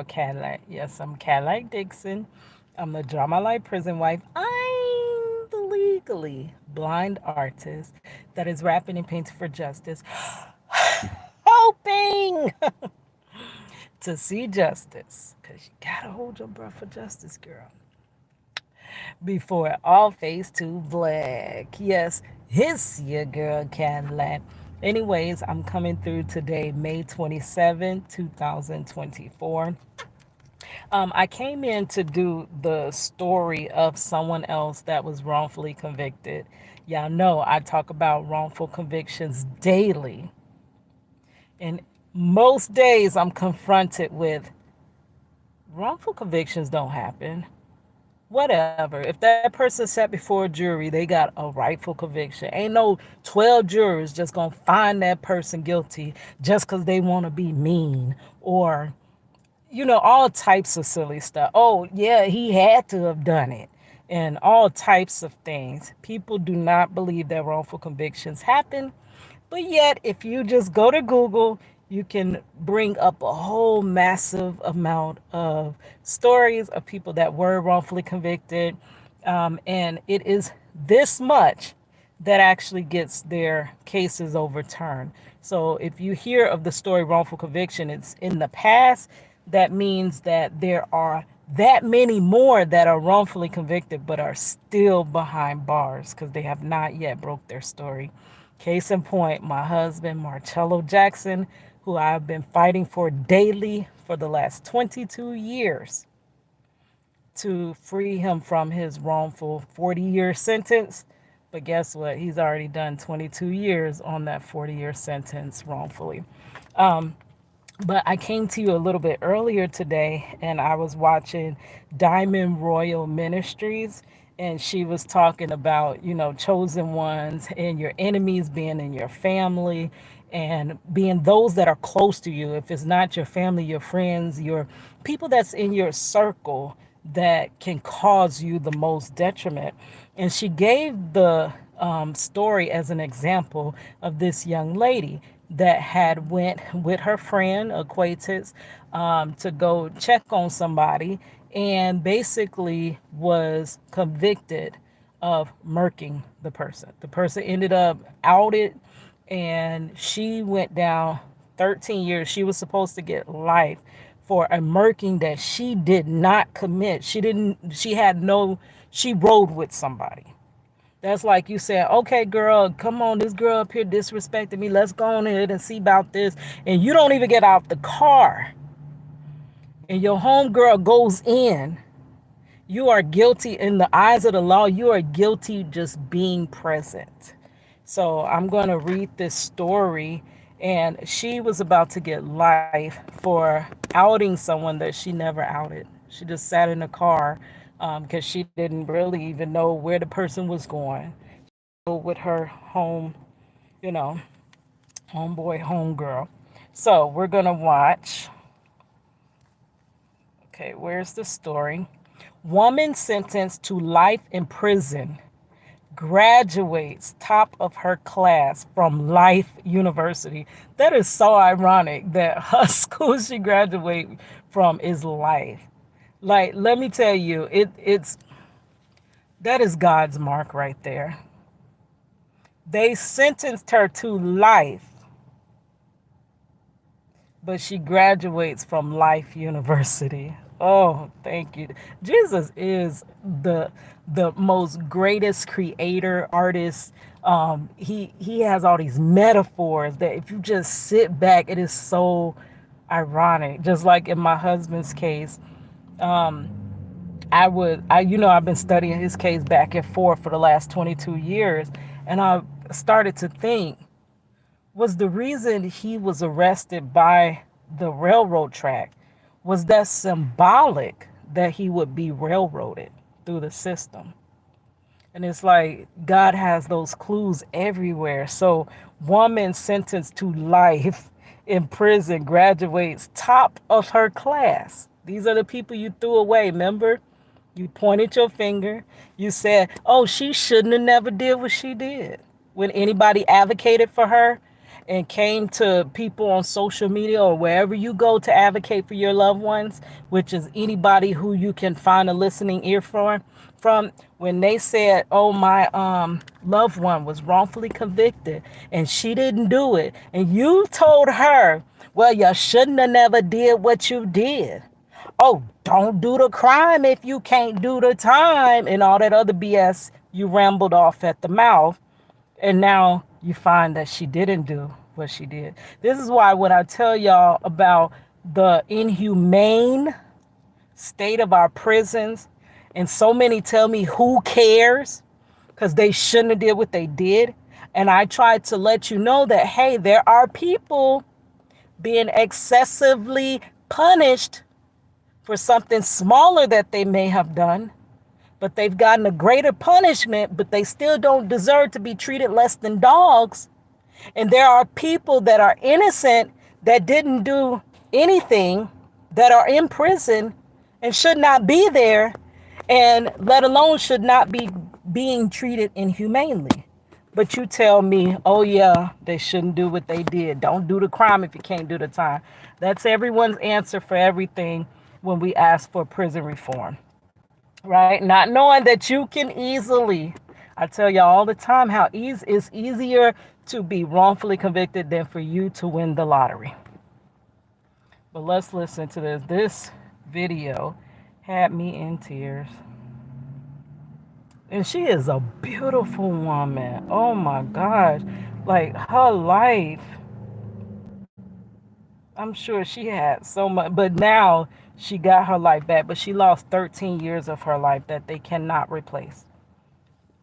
Cadillac. Yes, I'm Cadillac Dixon. I'm the Drama Life prison wife. I'm the legally blind artist that is rapping and painting for justice, hoping to see justice. Because you gotta hold your breath for justice, girl. Before it all fades to black. Yes, his your girl Cadillac. Anyways, I'm coming through today, May 27, 2024. I came in to do the story of someone else that was wrongfully convicted. Y'all know I talk about wrongful convictions daily. And most days I'm confronted with wrongful convictions don't happen. Whatever. If that person sat before a jury, they got a rightful conviction. Ain't no 12 jurors just gonna find that person guilty just because they want to be mean or all types of silly stuff. Oh, yeah, he had to have done it, and all types of things. People do not believe that wrongful convictions happen. But yet, if you just go to Google, you can bring up a whole massive amount of stories of people that were wrongfully convicted. And it is this much that actually gets their cases overturned. So if you hear of the story wrongful conviction, it's in the past. That means that there are that many more that are wrongfully convicted but are still behind bars because they have not yet broke their story. Case in point, my husband, Marcello Jackson, who I've been fighting for daily for the last 22 years to free him from his wrongful 40-year sentence. But guess what? He's already done 22 years on that 40-year sentence wrongfully. Um, but I came to you a little bit earlier today and I was watching Diamond Royal Ministries, and she was talking about, chosen ones and your enemies being in your family and being those that are close to you. If it's not your family, your friends, your people that's in your circle that can cause you the most detriment. And she gave the story as an example of this young lady that had went with her friend acquaintance to go check on somebody and basically was convicted of murking the person. The person ended up outed and she went down 13 years. She was supposed to get life for a murking that she did not commit. She rode with somebody. That's like you said, okay, girl, come on, this girl up here disrespected me. Let's go on ahead and see about this. And you don't even get out the car. And your homegirl goes in. You are guilty in the eyes of the law. You are guilty just being present. So I'm going to read this story. And she was about to get life for outing someone that she never outed. She just sat in the car because she didn't really even know where the person was going. With her you know, homeboy, homegirl. So we're going to watch. Okay, where's the story? Woman sentenced to life in prison graduates top of her class from Life University. That is so ironic that her school she graduated from is Life. Like, let me tell you, it's that is God's mark right there. They sentenced her to life, but she graduates from Life University. Oh, thank you. Jesus is the most greatest creator, artist. He has all these metaphors that if you just sit back, it is so ironic. Just like in my husband's case, um, I've been studying his case back and forth for the last 22 years, and I started to think, was the reason he was arrested by the railroad track, was that symbolic that he would be railroaded through the system? And it's like God has those clues everywhere. So woman sentenced to life in prison graduates top of her class. These are the people you threw away, remember? You pointed your finger. You said, oh, she shouldn't have never did what she did. When anybody advocated for her, and came to people on social media or wherever you go to advocate for your loved ones, which is anybody who you can find a listening ear from when they said, "Oh, my loved one was wrongfully convicted and she didn't do it," and you told her, "Well, you shouldn't have never did what you did. Oh, don't do the crime if you can't do the time," and all that other BS you rambled off at the mouth. And now you find that she didn't do what she did. This is why when I tell y'all about the inhumane state of our prisons, and so many tell me who cares because they shouldn't have did what they did. And I try to let you know that, hey, there are people being excessively punished for something smaller that they may have done, but they've gotten a greater punishment, but they still don't deserve to be treated less than dogs. And there are people that are innocent that didn't do anything that are in prison and should not be there, and let alone should not be being treated inhumanely. But you tell me, oh yeah, they shouldn't do what they did. Don't do the crime if you can't do the time. That's everyone's answer for everything when we ask for prison reform, right? Not knowing that you can easily, I tell y'all all the time how it's easier to be wrongfully convicted than for you to win the lottery. But let's listen to this. This video had me in tears. And she is a beautiful woman. Oh my gosh. Like her life, I'm sure she had so much, but now she got her life back. But she lost 13 years of her life that they cannot replace.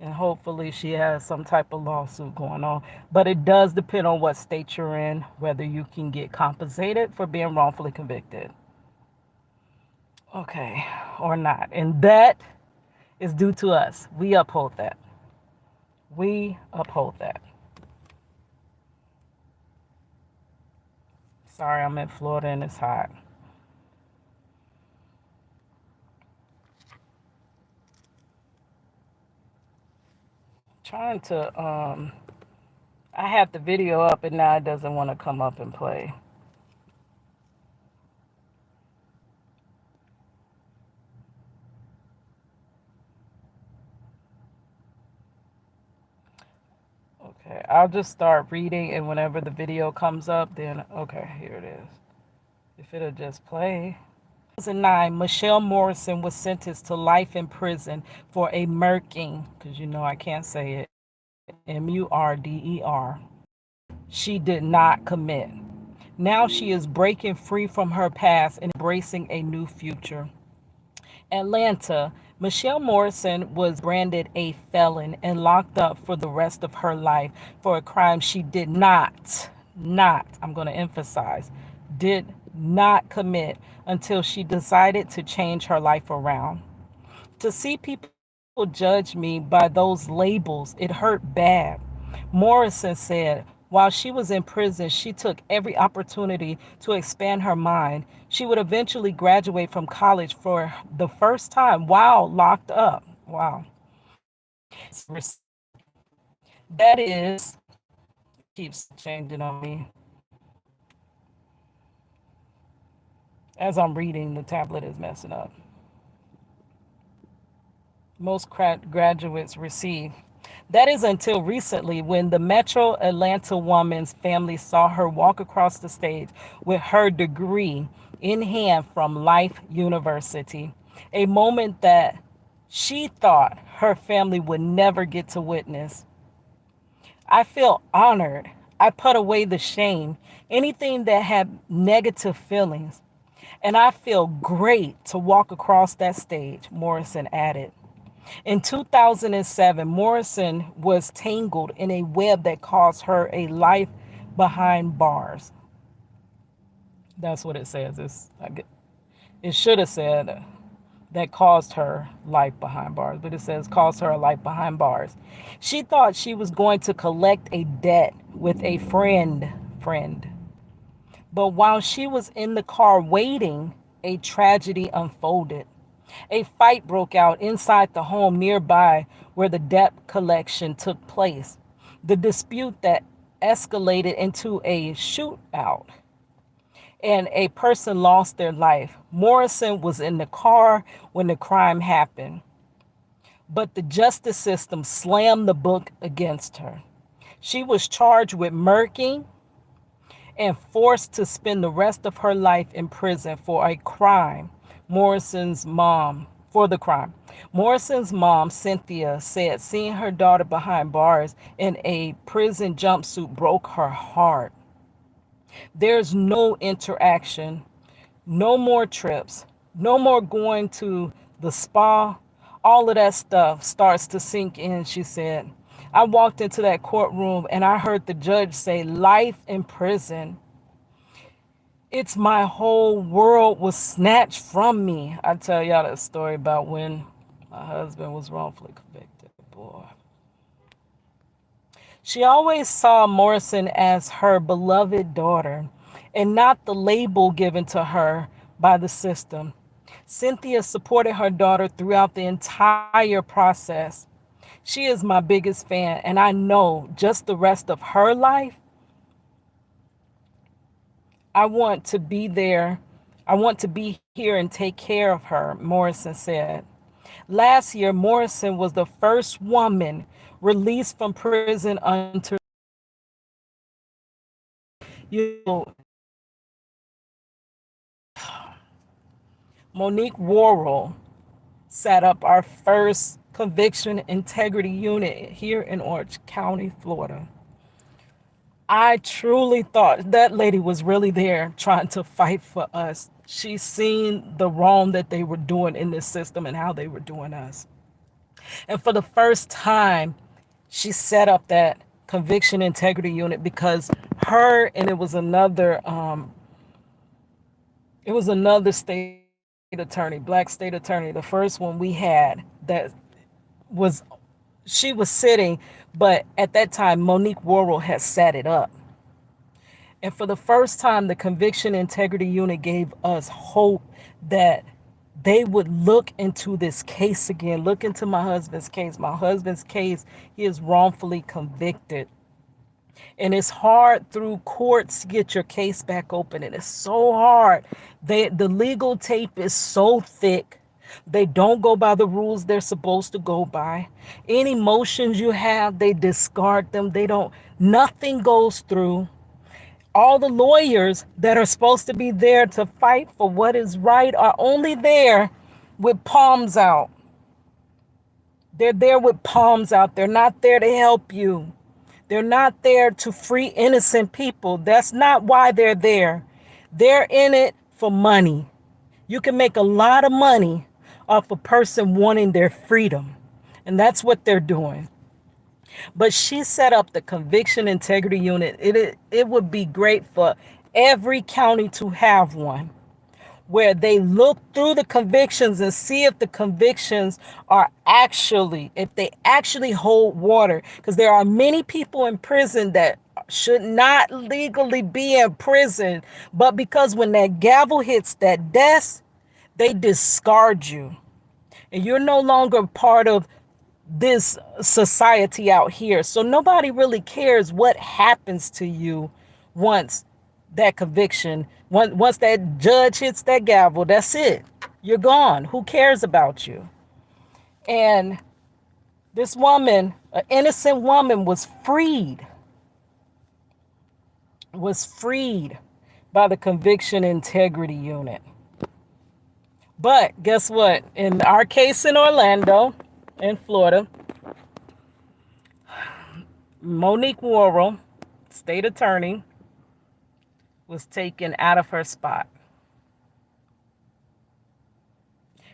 And hopefully she has some type of lawsuit going on. But it does depend on what state you're in, whether you can get compensated for being wrongfully convicted. Okay, or not. And that is due to us. We uphold that. We uphold that. Sorry, I'm in Florida and it's hot. Trying to I have the video up and now it doesn't want to come up and play. Okay, I'll just start reading, and whenever the video comes up, then okay, here it is. If it'll just play. 2009, Michelle Morrison was sentenced to life in prison for a murking, because you know I can't say it, murder. She did not commit. Now she is breaking free from her past and embracing a new future. Atlanta, Michelle Morrison was branded a felon and locked up for the rest of her life for a crime she did not, I'm going to emphasize, did not commit until she decided to change her life around. To see people judge me by those labels, it hurt bad. Morrison said, while she was in prison, she took every opportunity to expand her mind. She would eventually graduate from college for the first time while locked up. Wow. That is, keeps changing on me. As I'm reading, the tablet is messing up. Most graduates receive. That is until recently when the Metro Atlanta woman's family saw her walk across the stage with her degree in hand from Life University, a moment that she thought her family would never get to witness. I feel honored. I put away the shame, anything that had negative feelings, and I feel great to walk across that stage, Morrison added. In 2007, Morrison was tangled in a web that cost her a life behind bars. That's what it says. It should have said that caused her life behind bars, but it says caused her a life behind bars. She thought she was going to collect a debt with a friend. But while she was in the car waiting, a tragedy unfolded. A fight broke out inside the home nearby where the debt collection took place. The dispute that escalated into a shootout and a person lost their life. Morrison was in the car when the crime happened, but the justice system slammed the book against her. She was charged with murking and forced to spend the rest of her life in prison for a crime. Morrison's mom, for the crime. Morrison's mom, Cynthia, said seeing her daughter behind bars in a prison jumpsuit broke her heart. There's no interaction, no more trips, no more going to the spa. All of that stuff starts to sink in, she said. I walked into that courtroom and I heard the judge say, life in prison. It's my whole world was snatched from me. I tell y'all that story about when my husband was wrongfully convicted. Boy. She always saw Morrison as her beloved daughter and not the label given to her by the system. Cynthia supported her daughter throughout the entire process. She is my biggest fan, and I know just the rest of her life, I want to be there. I want to be here and take care of her, Morrison said. Last year, Morrison was the first woman released from prison under, you know, Monique Worrell set up our first conviction integrity unit here in Orange County, Florida. I truly thought that lady was really there trying to fight for us. She's seen the wrong that they were doing in this system and how they were doing us. And for the first time, she set up that conviction integrity unit because her and it was another state attorney, black state attorney, the first one we had that was she was sitting, but at that time Monique Worrell had set it up. And for the first time, the Conviction Integrity Unit gave us hope that they would look into this case again, look into my husband's case. My husband's case, he is wrongfully convicted. And it's hard through courts to get your case back open. And it's so hard. The legal tape is so thick. They don't go by the rules they're supposed to go by. Any motions you have, they discard them. Nothing goes through. All the lawyers that are supposed to be there to fight for what is right are only there with palms out. They're there with palms out. They're not there to help you. They're not there to free innocent people. That's not why they're there. They're in it for money. You can make a lot of money off a person wanting their freedom. And that's what they're doing. But she set up the Conviction Integrity Unit. It would be great for every county to have one where they look through the convictions and see if the convictions are if they actually hold water. Because there are many people in prison that should not legally be in prison, but because when that gavel hits that desk, they discard you. And you're no longer part of this society out here. So nobody really cares what happens to you once that conviction, once that judge hits that gavel, that's it. You're gone. Who cares about you? And this woman, an innocent woman, was freed by the Conviction Integrity Unit. But guess what? In our case in Orlando, in Florida, Monique Worrell, state attorney, was taken out of her spot.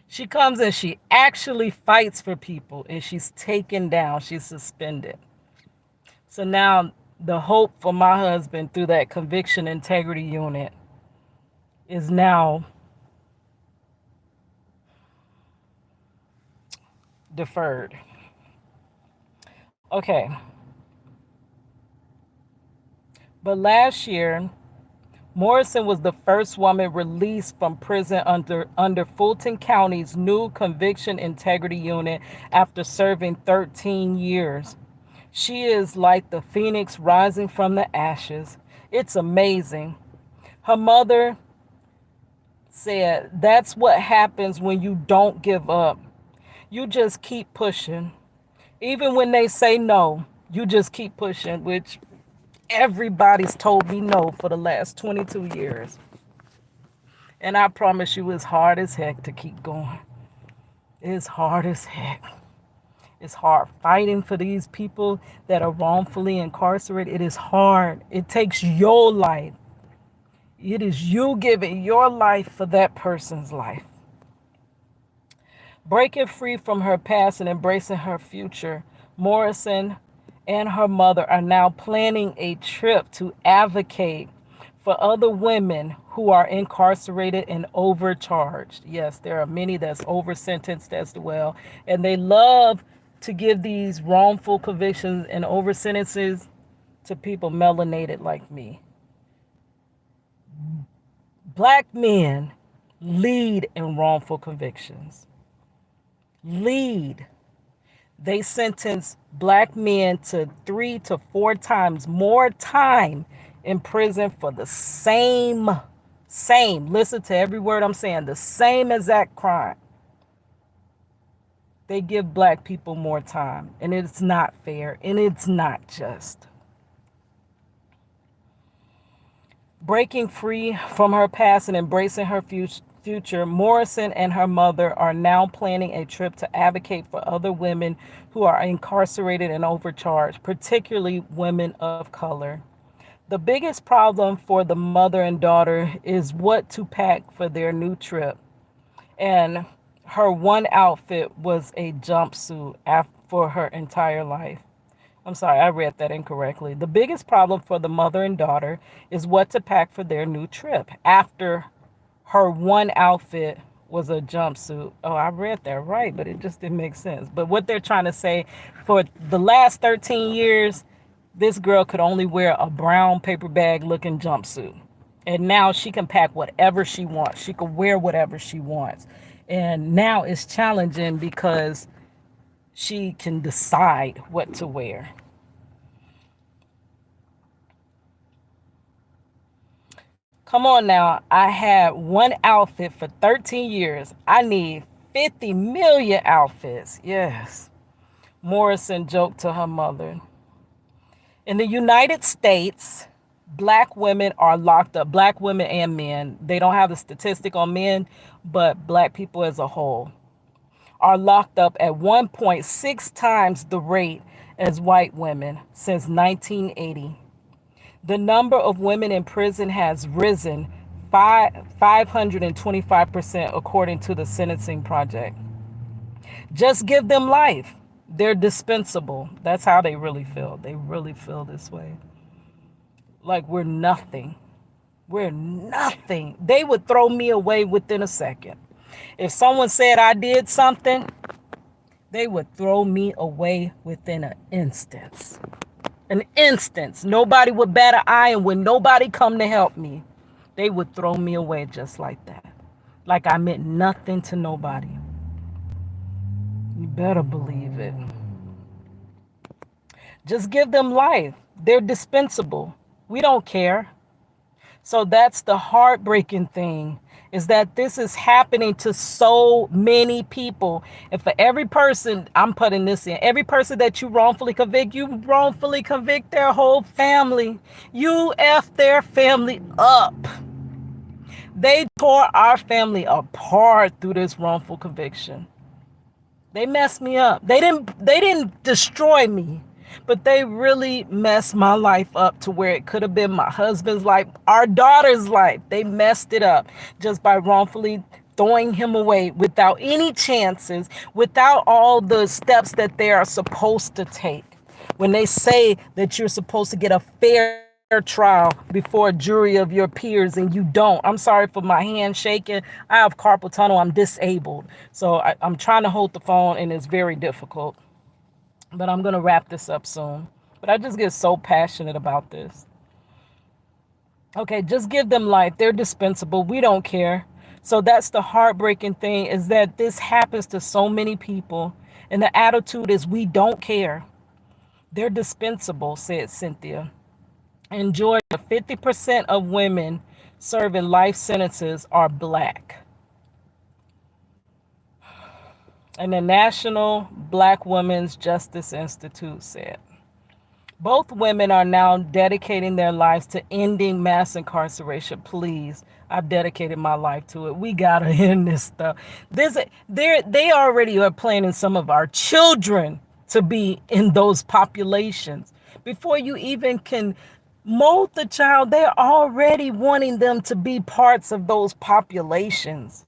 She comes and she actually fights for people and she's taken down. She's suspended. So now the hope for my husband through that Conviction Integrity Unit is now deferred. Okay. But last year, Morrison was the first woman released from prison under Fulton County's new Conviction Integrity Unit after serving 13 years. She is like the phoenix rising from the ashes. It's amazing. Her mother said, "That's what happens when you don't give up. You just keep pushing. Even when they say no, you just keep pushing," which everybody's told me no for the last 22 years. And I promise you, it's hard as heck to keep going. It's hard as heck. It's hard fighting for these people that are wrongfully incarcerated. It is hard. It takes your life. It is you giving your life for that person's life. Breaking free from her past and embracing her future, Morrison and her mother are now planning a trip to advocate for other women who are incarcerated and overcharged. Yes, there are many that's over sentenced as well. And they love to give these wrongful convictions and over sentences to people melanated like me. Black men lead in wrongful convictions. Lead. They sentence black men to 3 to 4 times more time in prison for the same, listen to every word I'm saying, the same exact crime. They give black people more time, and it's not fair, and it's not just. Breaking free from her past and embracing her future, Morrison and her mother are now planning a trip to advocate for other women who are incarcerated and overcharged, particularly women of color. The biggest problem for the mother and daughter is what to pack for their new trip. And her one outfit was a jumpsuit for her entire life. I'm sorry, I read that incorrectly. The biggest problem for the mother and daughter is what to pack for their new trip after her one outfit was a jumpsuit. Oh, I read that right, but it just didn't make sense. But what they're trying to say, for the last 13 years, this girl could only wear a brown paper bag looking jumpsuit. And now she can pack whatever she wants. She can wear whatever she wants. And now it's challenging because she can decide what to wear. Come on now. I had one outfit for 13 years. I need 50 million outfits. Yes. Morrison joked to her mother. In the United States, black women are locked up. Black women and men. They don't have the statistic on men, but black people as a whole are locked up at 1.6 times the rate as white women since 1980. The number of women in prison has risen 525% according to the Sentencing Project. Just give them life. They're dispensable. That's how they really feel. They really feel this way. Like we're nothing. We're nothing. They would throw me away within a second. If someone said I did something, they would throw me away within an instance. An instance. Nobody would bat an eye, and when nobody come to help me, they would throw me away just like that. Like I meant nothing to nobody. You better believe it. Just give them life. They're dispensable. We don't care. So that's the heartbreaking thing, is that this is happening to so many people. And for every person, I'm putting this in, every person that you wrongfully convict their whole family. You F their family up. They tore our family apart through this wrongful conviction. They messed me up. They didn't destroy me, but they really messed my life up to where it could have been my husband's life, our daughter's life. They messed it up just by wrongfully throwing him away without any chances, without all the steps that they are supposed to take. When they say that you're supposed to get a fair trial before a jury of your peers and you don't. I'm sorry for my hand shaking. I have carpal tunnel. I'm disabled. So I'm trying to hold the phone and it's very difficult. But I'm going to wrap this up soon. But I just get so passionate about this. Okay, just give them life. They're dispensable. We don't care. So that's the heartbreaking thing, is that this happens to so many people. And the attitude is we don't care. They're dispensable, said Cynthia. In Georgia, 50% of women serving life sentences are black. And the National Black Women's Justice Institute said both women are now dedicating their lives to ending mass incarceration. Please, I've dedicated my life to it. We gotta end this stuff. They already are planning some of our children to be in those populations. Before you even can mold the child, they're already wanting them to be parts of those populations.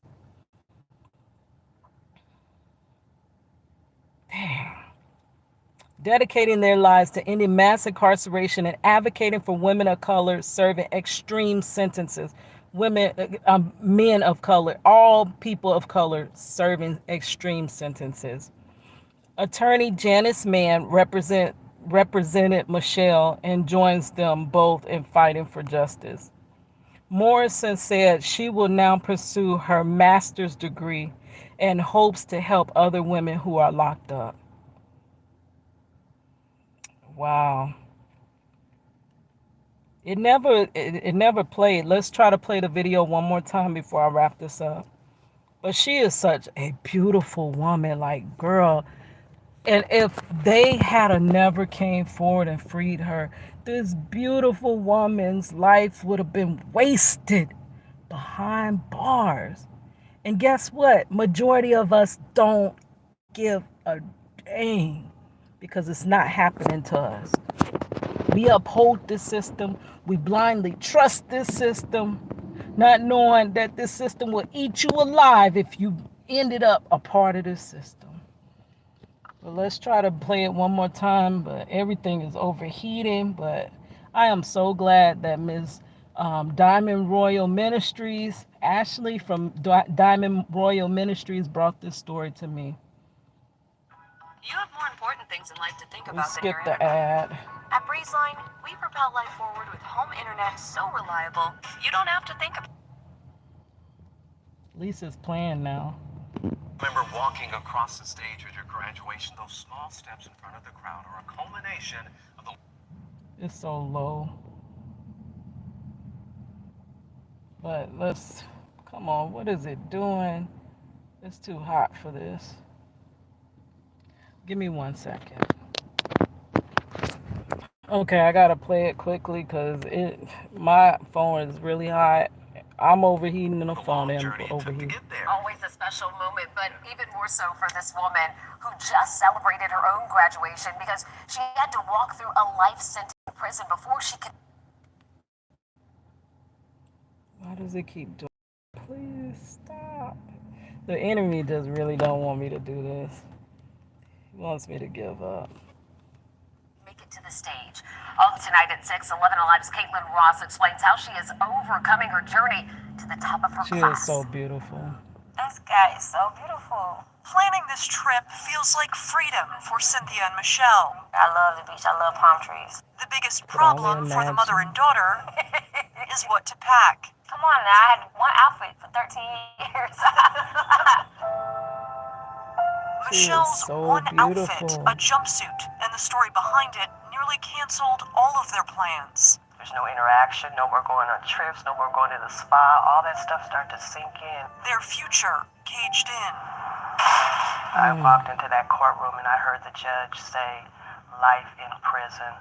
Dedicating their lives to ending mass incarceration and advocating for women of color serving extreme sentences. Men of color, all people of color serving extreme sentences. Attorney Janice Mann represented Michelle and joins them both in fighting for justice. Morrison said she will now pursue her master's degree and hopes to help other women who are locked up. Wow. It never played. Let's try to play the video one more time before I wrap this up. But she is such a beautiful woman, like girl. And if they had a never came forward and freed her, this beautiful woman's life would have been wasted behind bars. And guess what? Majority of us don't give a dang because it's not happening to us. We uphold this system. We blindly trust this system, not knowing that this system will eat you alive if you ended up a part of this system. But let's try to play it one more time. But everything is overheating. But I am so glad that Ms. Diamond Royal Ministries, Ashley from Diamond Royal Ministries, brought this story to me. You have more important things in life to think We about than your skipped the internet. ad. At Breezeline, we propel life forward with home internet so reliable, you don't have to think about Lisa's playing now. Remember walking across the stage at your graduation, those small steps in front of the crowd are a culmination of the... It's so low. But come on, what is it doing? It's too hot for this. Give me 1 second. Okay, I gotta play it quickly because my phone is really hot. I'm overheating and the phone is overheating. always a special moment, but even more so for this woman who just celebrated her own graduation because she had to walk through a life sentence in prison before she could. Why does it keep doing? Please stop. The enemy just really don't want me to do this. He wants me to give up. Make it to the stage. Oh, tonight at 6, 11 Alive's Caitlin Ross explains how she is overcoming her journey to the top of her She class. is so beautiful. This guy is so beautiful. Planning this trip feels like freedom for Cynthia and Michelle. I love the beach. I love palm trees. The biggest Could only problem for the mother imagine. and daughter is what to pack. Come on now. I had one outfit for 13 years. She is Michelle's so one outfit, beautiful. a jumpsuit, and the story behind it nearly canceled all of their plans. There's no interaction, no more going on trips, no more going to the spa. All that stuff started to sink in. Their future caged in. I walked into that courtroom and I heard the judge say, life in prison.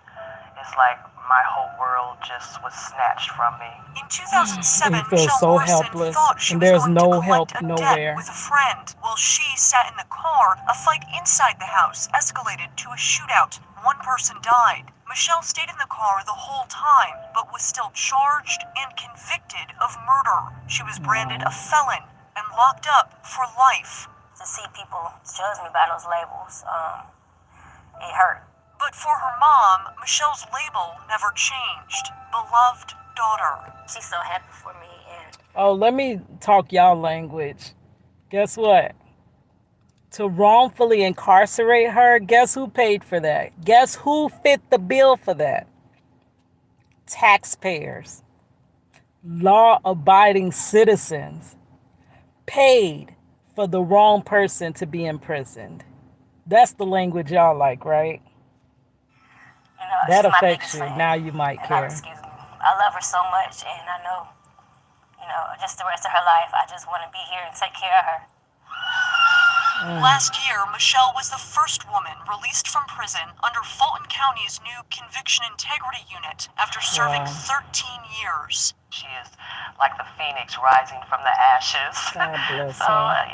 It's like my whole world just was snatched from me. In 2007, You feel Michelle so Morrison helpless, thought she and was there's going no to collect help a nowhere. debt with a friend. While she sat in the car, a fight inside the house escalated to a shootout. One person died. Michelle stayed in the car the whole time, but was still charged and convicted of murder. She was branded a felon and locked up for life. To see people judge me by those labels, it hurt. But for her mom, Michelle's label never changed. Beloved daughter. She's so happy for me, and Oh, let me talk y'all language. Guess what? To wrongfully incarcerate her, guess who paid for that? Guess who fit the bill for that? Taxpayers. Law-abiding citizens paid for the wrong person to be imprisoned. That's the language y'all like, right? You know, That she's my affects biggest you. fan. Now you might care. Excuse me. I love her so much, and I know, you know, just the rest of her life, I just want to be here and take care of her. Last year, Michelle was the first woman released from prison under Fulton County's new Conviction Integrity Unit after serving Wow. 13 years. She is like the phoenix rising from the ashes. God bless So, her.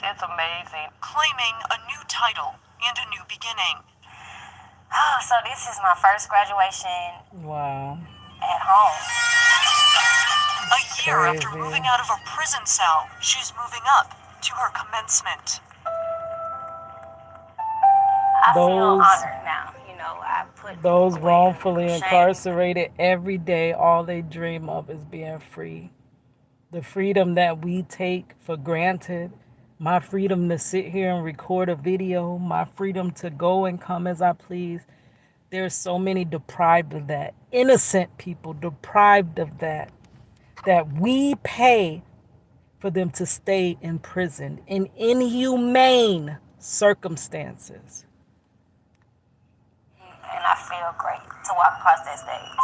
it's amazing. Claiming a new title and a new beginning. Oh, so this is my first graduation Wow. at home. A year after Crazy. moving out of a prison cell, she's moving up to her commencement. I feel Those honored now. You know, I put those away wrongfully shame. incarcerated every day, all they dream of is being free. The freedom that we take for granted, my freedom to sit here and record a video, my freedom to go and come as I please. There's so many deprived of that. Innocent people deprived of that we pay for them to stay in prison in inhumane circumstances. And I feel great to walk across that stage.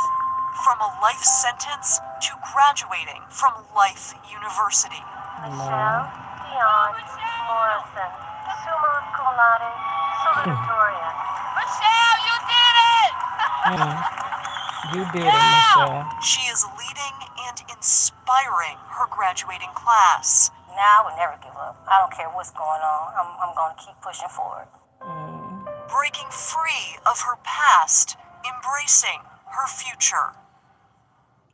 From a life sentence to graduating from Life University. Michelle Dion Morrison, summa cum laude, salutatorian. Michelle, you did it! You did it, Michelle. She is leading and inspiring her graduating class. Now I would never give up. I don't care what's going on. I'm going to keep pushing forward. Breaking free of her past, embracing her future.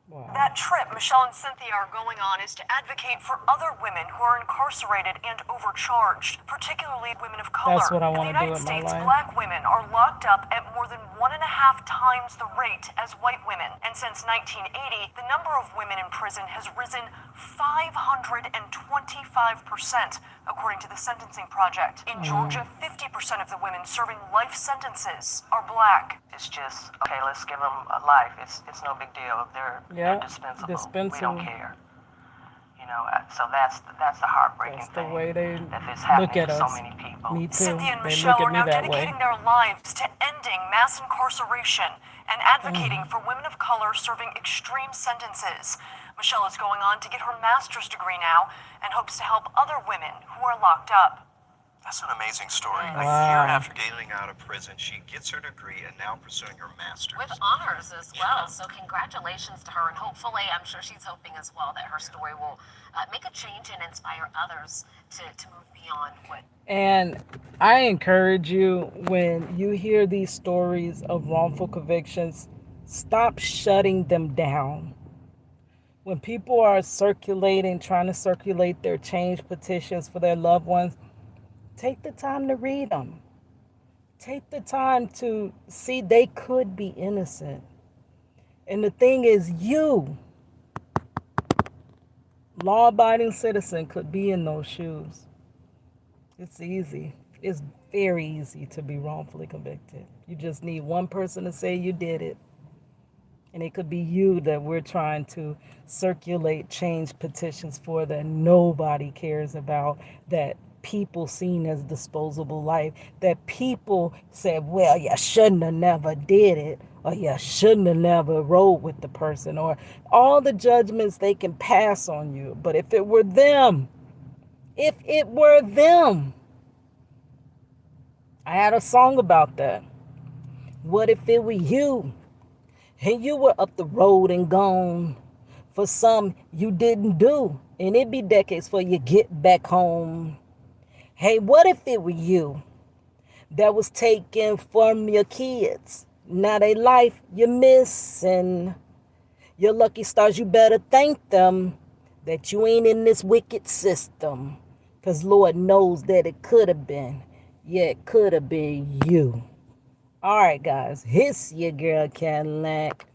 Wow. That trip Michelle and Cynthia are going on is to advocate for other women who are incarcerated and overcharged, particularly women of color. That's what I In wanna the do United with my States, life. black women are locked up at more than 1.5 times the rate as white women. And since 1980, the number of women in prison has risen 525%, according to the Sentencing Project. In Georgia, 50% of the women serving life sentences are black. It's just, okay, let's give them a life. It's no big deal. They're Yeah, dispensable. We dispensable. don't care. So that's the heartbreaking That's the thing. way they that this look happening at to so us. many people. Me too. Cynthia and They Michelle look are at me now that way. dedicating their lives to ending mass incarceration and advocating for women of color serving extreme sentences. Michelle is going on to get her master's degree now and hopes to help other women who are locked up. That's an amazing story. A Wow. year after getting out of prison, she gets her degree and now pursuing her master's. With honors as well. So congratulations to her. And hopefully, I'm sure she's hoping as well that her story will make a change and inspire others to move beyond what. And I encourage you, when you hear these stories of wrongful convictions, stop shutting them down. When people are trying to circulate their change petitions for their loved ones, take the time to read them. Take the time to see they could be innocent. And the thing is, you, law-abiding citizen, could be in those shoes. It's easy. It's very easy to be wrongfully convicted. You just need one person to say you did it. And it could be you that we're trying to circulate change petitions for, that nobody cares about, that people seen as disposable life, that people said, well, you shouldn't have never did it, or you shouldn't have never rode with the person, or all the judgments they can pass on you. But if it were them, I had a song about that. What if it were you? And you were up the road and gone for some you didn't do, and it'd be decades before you get back home. Hey, what if it were you that was taken from your kids? Now they life you're missing. Your lucky stars, you better thank them that you ain't in this wicked system. 'Cause Lord knows that it could have been. Yeah, it could have been you. All right, guys, it's your girl Cadillac.